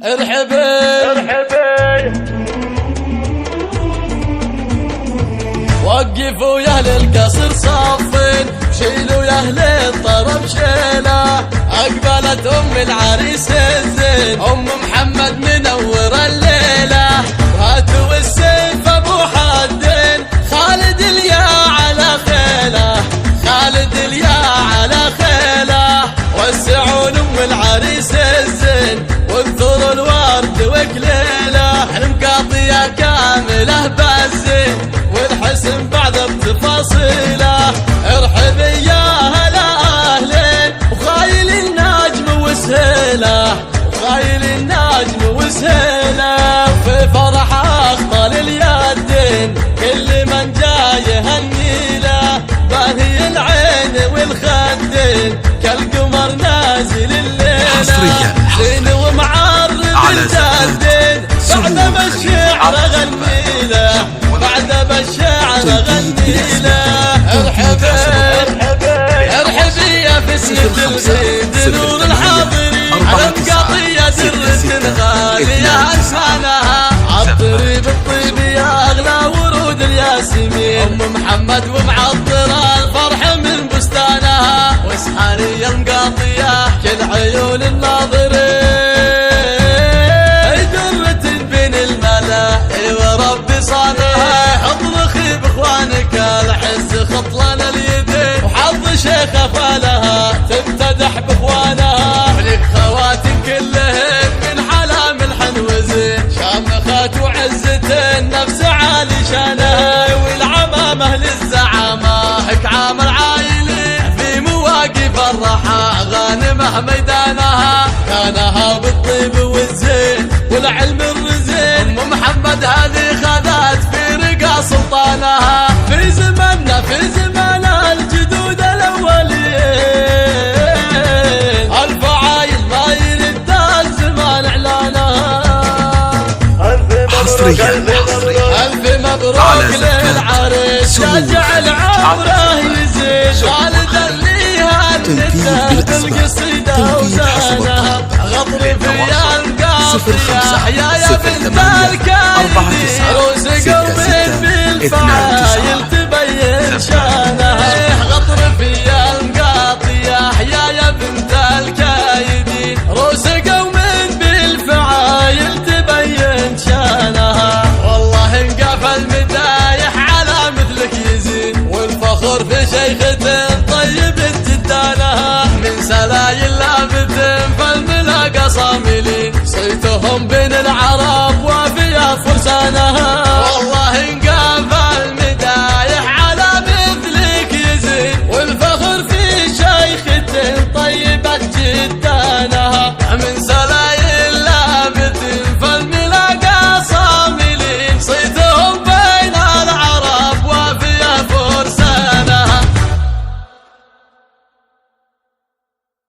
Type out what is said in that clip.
ارحبي وقفوا يا اهل القصر صافين، شيلوا يا اهل الطرب شيله، اقبلت ام العريس الزين ام محمد منور الليله، هاتوا السيف ابو حدين خالد اليا على خيله، خالد اليا على خيله، وسعون ام العريس الزين وانثروا الورد وكليله، المقاضيه كامله بالزين والحسن بعد بتفاصيله، ارحبي يا هلا اهلين وخايل النجم وسهيله، وخايل النجم وسهيله، في فرح اخطال اليدين كل من جاي يهنيله، باهي العين والخدين كالقمر نازل الليله، زين ومعرب الجدين بعد ما الشعر غنيله، بعد ما الشعر غنيله، ارحبي يا فسنة العيد نور الحاضرين على مقاضية درة غالية أنسانها، عطري بالطيب يا أغلى ورود الياسمين، أم محمد ومعطرة الفرح من بستانها، واسحاني يا مقاضية كل عيون الناظرين، درة بين الملا وربي صانها، اطرخي باخوانك الحز خط لنا اليدين، وحظ شيخة فالها تمتدح باخوانها، ولك خواتم كلهن من حلا ملحن وزين، شامخات وعزة النفس عالي شانها، والعمامة للزعامة هك عامر عايلي في مواقف الرحى غانمه ميدانها، كانها بالطيب والزين والعلم الرزين، ام محمد هذه خذت في رقا سلطانها، في زمننا في زمان الجدود الاولين، الفعايل ما يرد الزمان اعلانها، الف مبروك للعريس يجعل عمره يزيد، والد اللي هنته بالقصيده وزانها، غطري في القافيه يا بنت الكايدين، عروس قلبي بالفعل